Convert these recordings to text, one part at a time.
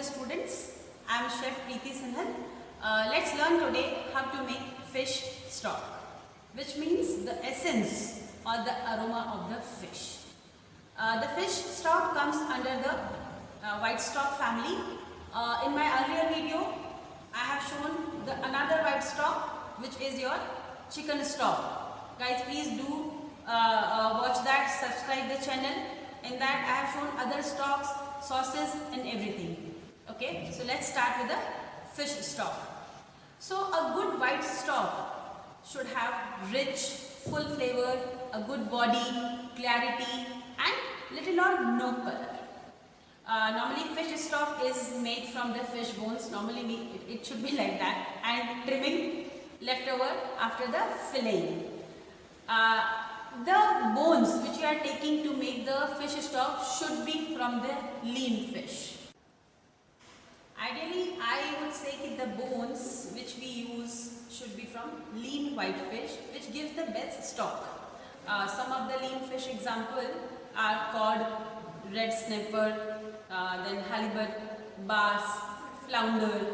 dear students. I am Chef Preeti Sinhal. Let's learn today how to make fish stock, which means the essence or the aroma of the fish. The fish stock comes under the white stock family. In my earlier video, I have shown another white stock, which is your chicken stock. Guys, please do watch that, subscribe the channel. In that I have shown other stocks, sauces and everything. Okay, so let's start with the fish stock. So a good white stock should have rich, full flavor, a good body, clarity and little or no color. Normally fish stock is made from the fish bones. Normally it should be like that, and trimming left over after the filleting. The bones which you are taking to make the fish stock should be from the lean fish. Ideally, I would say that the bones which we use should be from lean white fish, which gives the best stock. Some of the lean fish example are cod, red snapper, then halibut, bass, flounder.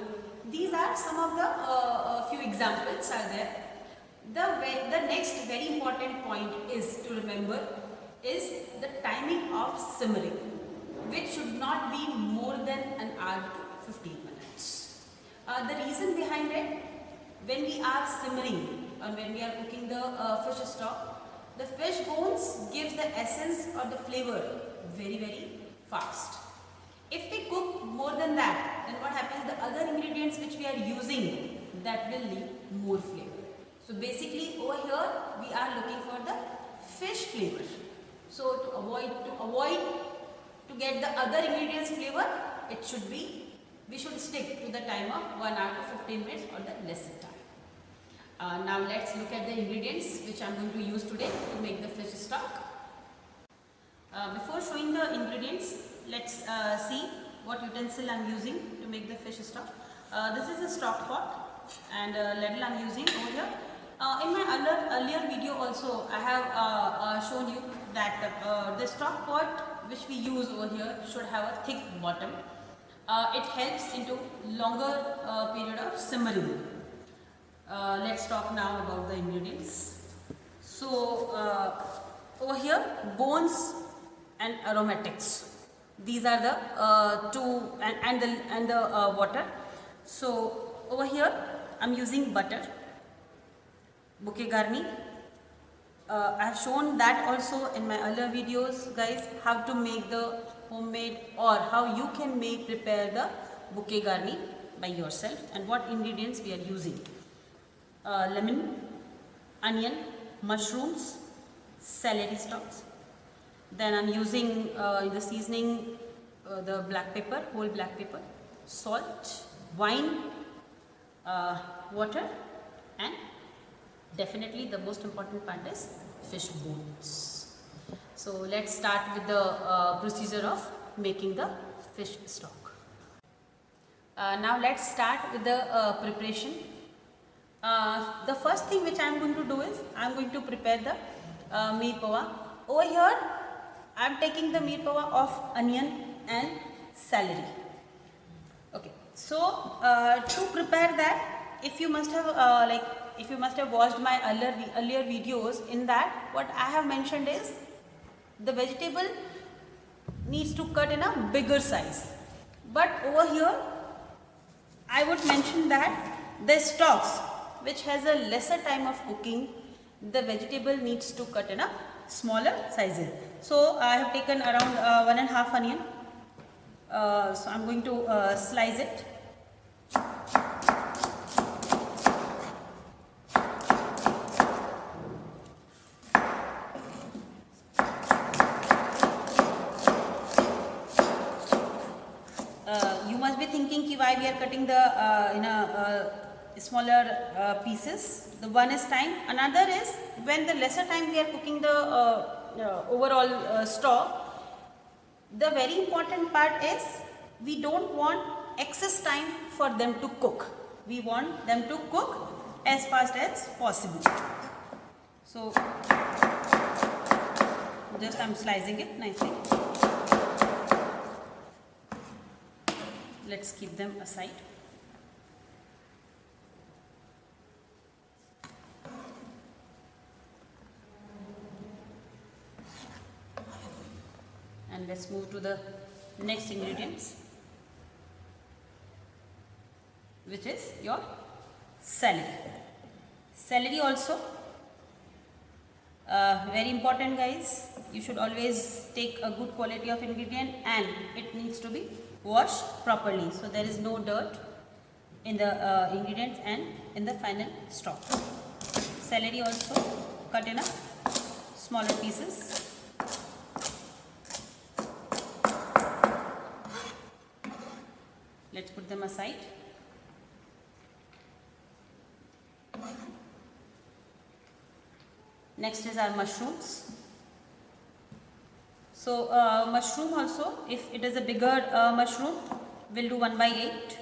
These are some of the few examples are there. The next very important point is to remember is the timing of simmering, which should not be more than an hour to 15 minutes. The reason behind it, when we are simmering or when we are cooking the fish stock, the fish bones gives the essence or the flavor very fast. If we cook more than that, then what happens? The other ingredients which we are using, that will leave more flavor. So basically over here we are looking for the fish flavor. So to get the other ingredients flavor, we should stick to the time of 1 hour to 15 minutes or the lesser time. Now let's look at the ingredients which I am going to use today to make the fish stock. Before showing the ingredients, let's see what utensil I am using to make the fish stock. This is a stock pot and ladle I am using over here. In my earlier video also I have shown you that the stock pot which we use over here should have a thick bottom. It helps into longer period of simmering. Let's talk now about the ingredients. So over here, bones and aromatics. These are the two and the water. So over here I am using butter, bouquet garni. I have shown that also in my earlier videos, guys, how to make the homemade or how you can prepare the bouquet garni by yourself and what ingredients we are using. Lemon, onion, mushrooms, celery stalks. Then I am using in the seasoning the black pepper, whole black pepper, salt, wine, water and definitely the most important part is fish bones. So let's start with the procedure of making the fish stock. Now let's start with the preparation. The first thing which I am going to do is I am going to prepare the meer pawa. Over here I am taking the meer pawa of onion and celery. Okay, so to prepare that, if you must have watched my earlier videos, in that what I have mentioned is the vegetable needs to cut in a bigger size. But over here I would mention that the stocks which has a lesser time of cooking, the vegetable needs to cut in a smaller sizes. So I have taken around 1.5 onion. So I am going to slice it. You must be thinking why we are cutting the in a smaller pieces. The one is time, another is when the lesser time we are cooking the overall stock. The very important part is we don't want excess time for them to cook. We want them to cook as fast as possible. So just I am slicing it nicely. let's keep them aside. And let's move to the next ingredients, which is your celery. Celery also very important, guys. You should always take a good quality of ingredient, and it needs to be washed properly, so there is no dirt in the ingredients and in the final stock. Celery also cut in a smaller pieces. Let's put them aside. Next is our mushrooms. So mushroom also, if it is a bigger mushroom, we'll do 1/8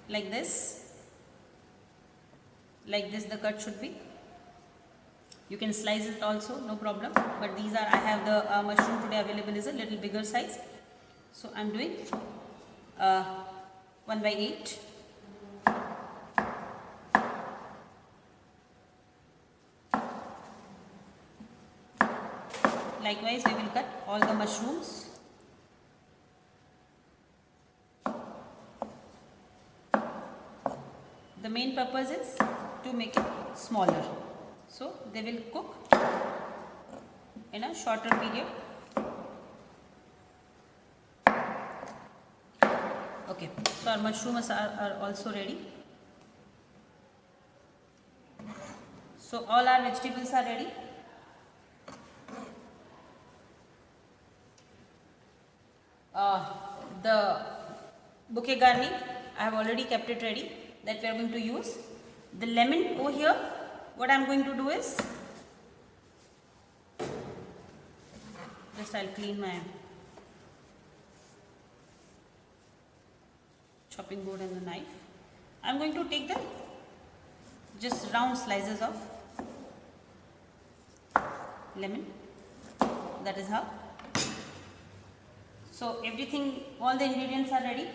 like this. Like this the cut should be. You can slice it also, no problem. But these are, I have the mushroom today available is a little bigger size. So I am doing 1/8. Likewise, we will cut all the mushrooms. The main purpose is to make it smaller, so they will cook in a shorter period. Okay, so our mushrooms are also ready. So all our vegetables are ready. The bouquet garni, I have already kept it ready, that we are going to use. The lemon over here, what I am going to do is, just I will clean my chopping board and the knife. I am going to take the just round slices of lemon, that is how. So everything, all the ingredients are ready,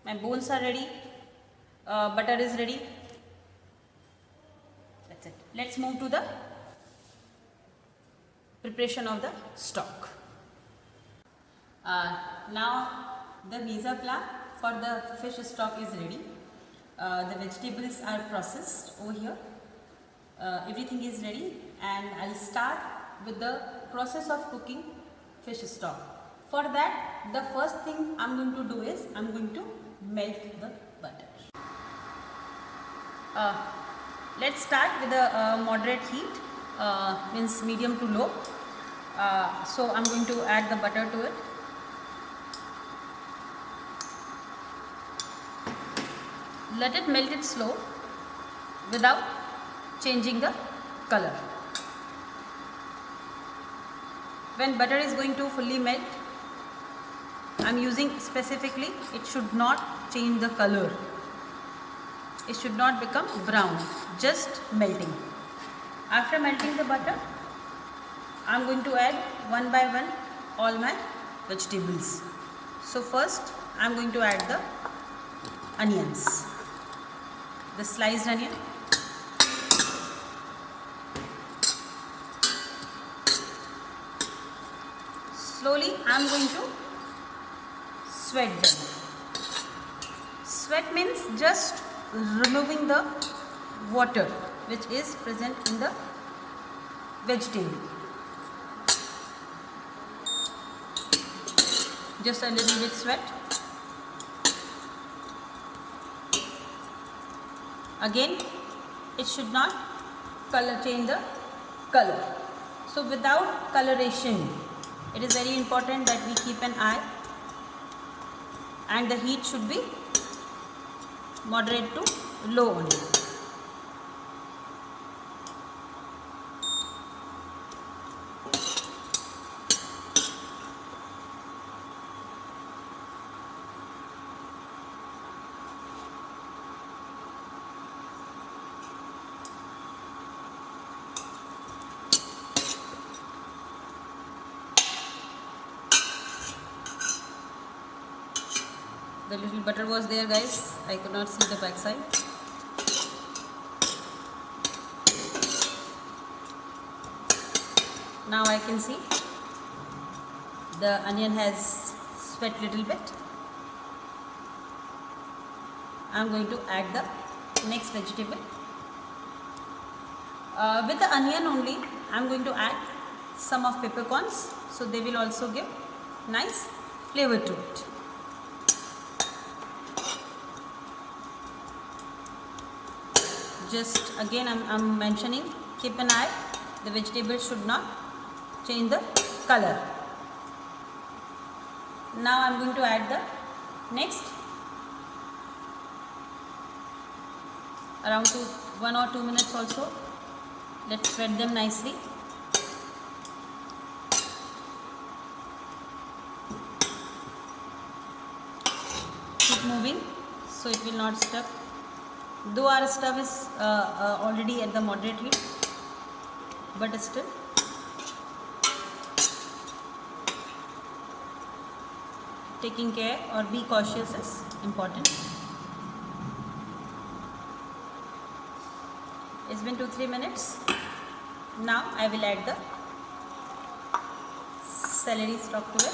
my bones are ready, butter is ready, that's it. Let's move to the preparation of the stock. Now the mise en place for the fish stock is ready. The vegetables are processed over here, everything is ready, and I'll start with the process of cooking fish stock. For that, the first thing I'm going to do is I'm going to melt the butter. Let's start with a moderate heat, means medium to low. So I'm going to add the butter to it. Let it melt it slow without changing the color. When butter is going to fully melt, I am using specifically, it should not change the color. It should not become brown, just melting. After melting the butter, I am going to add one by one all my vegetables. So first I am going to add the onions, the sliced onion. Slowly I am going to sweat them. Sweat means just removing the water which is present in the vegetable. Just a little bit sweat. Again, it should not change the color. So without coloration, it is very important that we keep an eye, and the heat should be moderate to low only. The little butter was there, guys. I could not see the back side. Now I can see the onion has sweat little bit. I am going to add the next vegetable. With the onion only, I am going to add some of peppercorns, so they will also give nice flavor to it. Just again I'm mentioning, keep an eye, the vegetable should not change the color. Now I'm going to add the next around 1 or 2 minutes also. Let's spread them nicely. Keep moving so it will not stuck. Though our stove is already at the moderate heat, but still taking care or be cautious is important. It's been 2-3 minutes. Now I will add the celery stalk to it.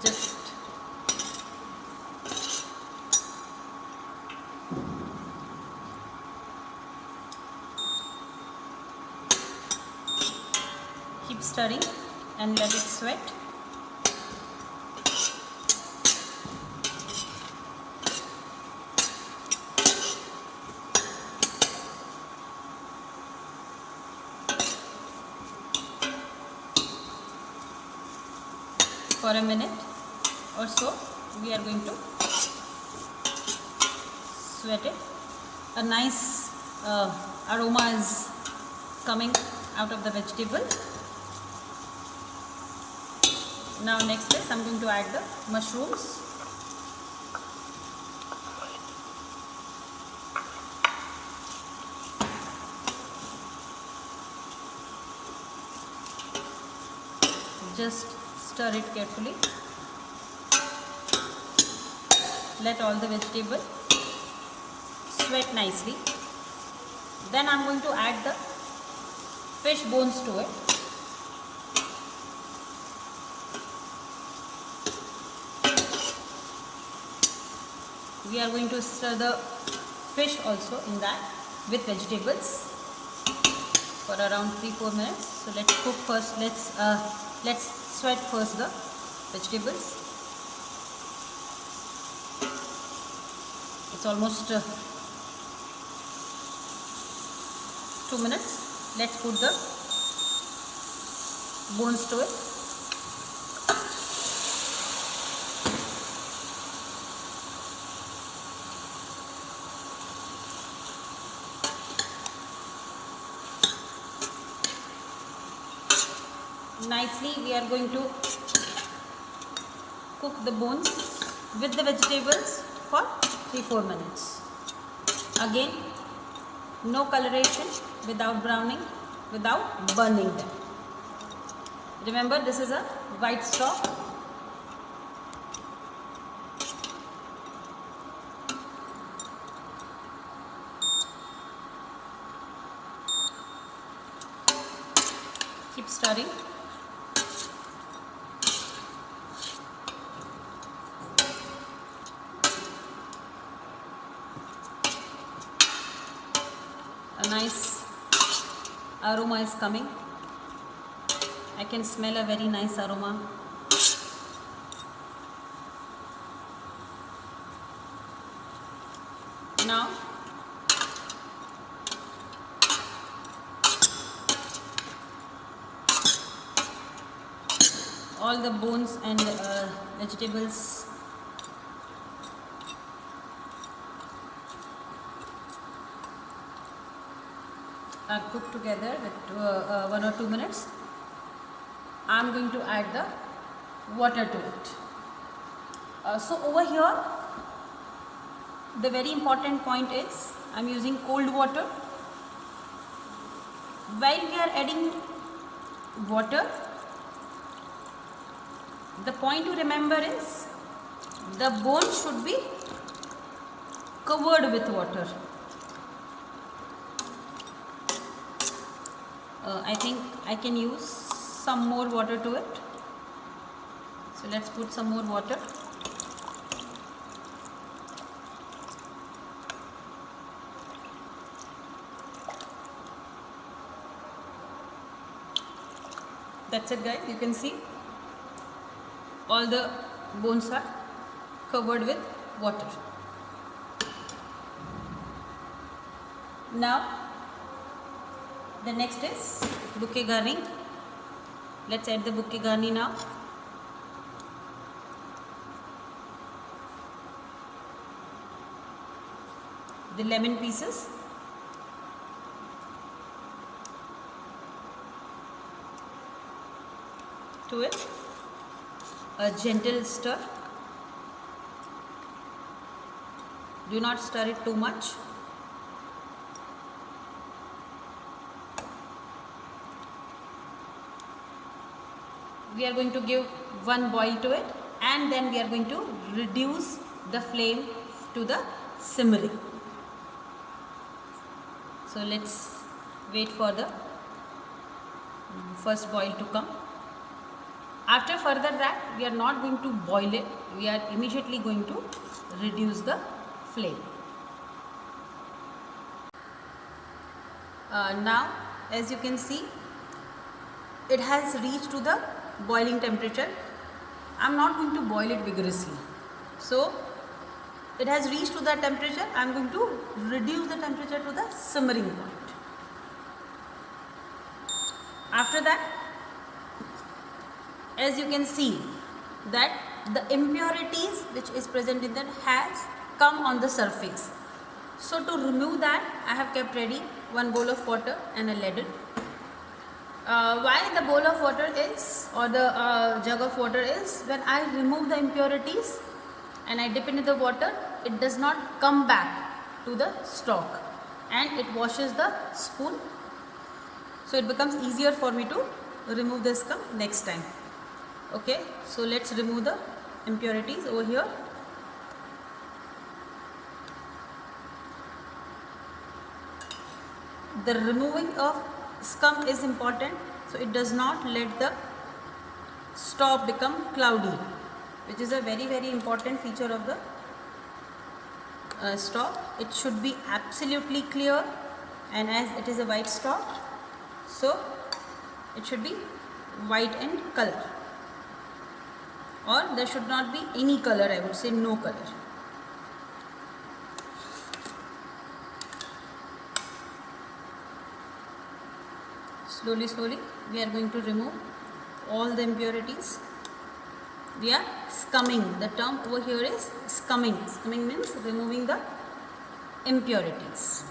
Just keep stirring and let it sweat. For a minute or so, we are going to sweat it. A nice aroma is coming out of the vegetable. Now next is I'm going to add the mushrooms. Just stir it carefully. Let all the vegetable sweat nicely. Then I'm going to add the fish bones to it. We are going to stir the fish also in that with vegetables for around 3-4 minutes. So let's cook first. Let's sweat first the vegetables. It's almost 2 minutes. Let's put the bones to it. Nicely, we are going to cook the bones with the vegetables for 3-4 minutes. Again, no coloration, without browning, without burning them. Remember, this is a white stock. Keep stirring. A nice aroma is coming. I can smell a very nice aroma. Now all the bones and vegetables are cooked together with 1 or 2 minutes. I am going to add the water to it. So over here, the very important point is I am using cold water. While we are adding water, the point to remember is the bone should be covered with water. I think I can use some more water to it. So let's put some more water. That's it guys, you can see all the bones are covered with water. Now the next is bouquet garni. Let's add the bouquet garni now. The lemon pieces, to it a gentle stir. Do not stir it too much. We are going to give one boil to it, and then we are going to reduce the flame to the simmering. So let's wait for the first boil to come. After further that, we are not going to boil it, we are immediately going to reduce the flame. Now as you can see, it has reached to the boiling temperature. I am not going to boil it vigorously. So it has reached to that temperature. I am going to reduce the temperature to the simmering point. After that, as you can see that the impurities which is present in that has come on the surface. So to remove that, I have kept ready one bowl of water and a ladle. Why the bowl of water is, or the jug of water is, when I remove the impurities and I dip into the water, it does not come back to the stock and it washes the spoon. So it becomes easier for me to remove the scum next time. Okay, so let's remove the impurities over here. The removing of scum is important, so it does not let the stock become cloudy, which is a very important feature of the stock. It should be absolutely clear, and as it is a white stock, so it should be white in color, or there should not be any color, I would say no color. Slowly we are going to remove all the impurities. We are scumming. The term over here is scumming. Scumming means removing the impurities.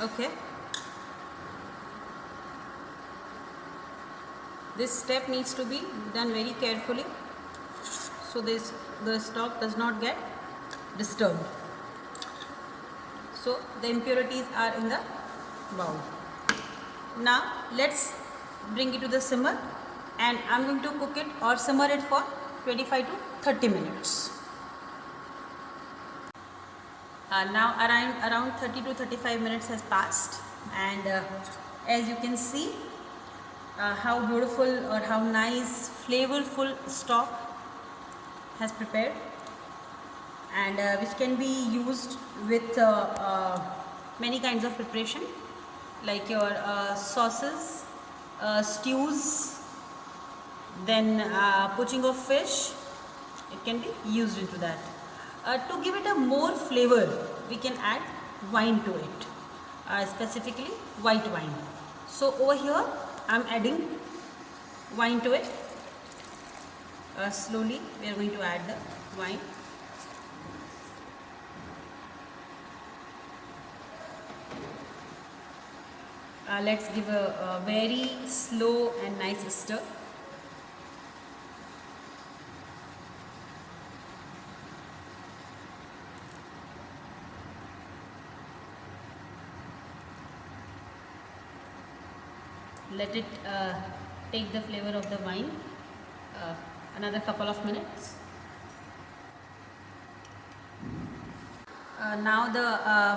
Okay. This step needs to be done very carefully, so the stock does not get disturbed. So the impurities are in the bowl. Now let's bring it to the simmer, and I'm going to cook it or simmer it for 25 to 30 minutes. Now around 30 to 35 minutes has passed, and as you can see how beautiful or how nice flavorful stock has prepared, and which can be used with many kinds of preparation, like your sauces, stews, then poaching of fish. It can be used into that. To give it a more flavor, we can add wine to it, specifically white wine. So over here I am adding wine to it. Slowly we are going to add the wine. Let's give a very slow and nice stir. let it take the flavor of the wine another couple of minutes. Now the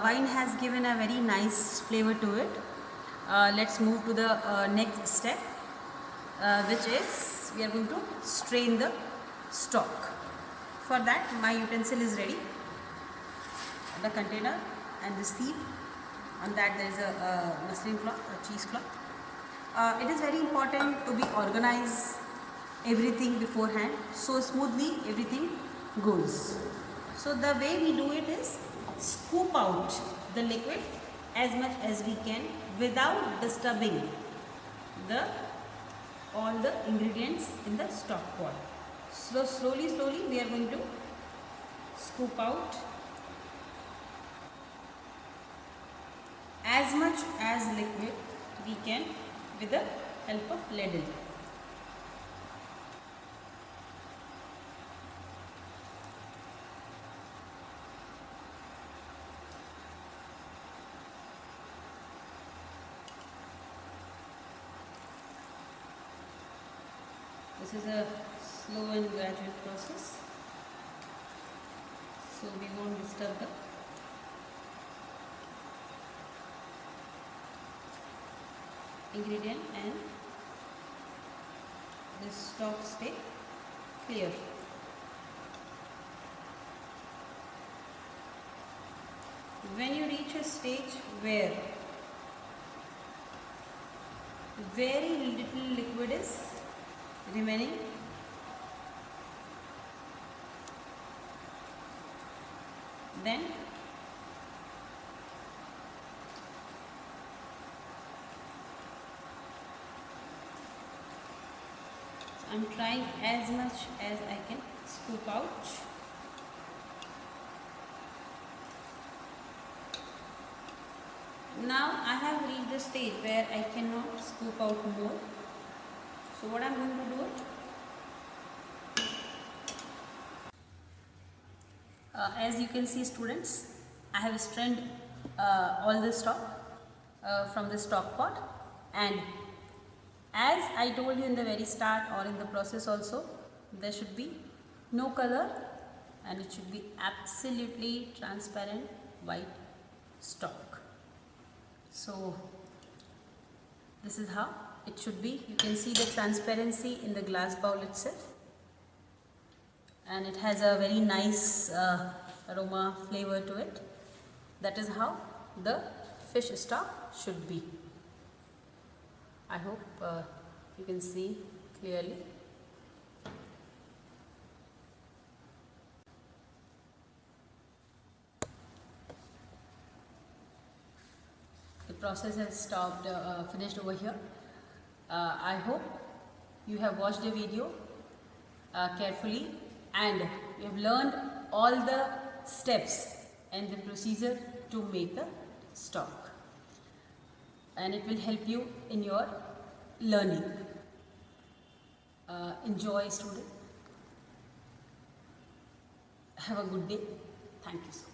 wine has given a very nice flavor to it. Let's move to the next step, which is we are going to strain the stock. For that, my utensil is ready, the container and the sieve. On that there is a muslin cloth, a cheesecloth. It is very important to be organized everything beforehand, so smoothly everything goes. So the way we do it is scoop out the liquid as much as we can without disturbing all the ingredients in the stock pot. So slowly we are going to scoop out as much as liquid we can with the help of ladle. This is a slow and gradual process, so we won't disturb the ingredient and this stock stay clear. When you reach a stage where very little liquid is remaining, then I'm trying as much as I can scoop out. Now I have reached the stage where I cannot scoop out more. So what I'm going to do it, as you can see students, I have strained all the stock from the stock pot, and as I told you in the very start or in the process also, there should be no color and it should be absolutely transparent white stock. So this is how it should be. You can see the transparency in the glass bowl itself, and it has a very nice aroma flavor to it. That is how the fish stock should be. I hope you can see clearly. The process has stopped, finished over here. I hope you have watched the video carefully and you have learned all the steps and the procedure to make the stock, and it will help you in your learning. Enjoy, student. Have a good day. Thank you so much.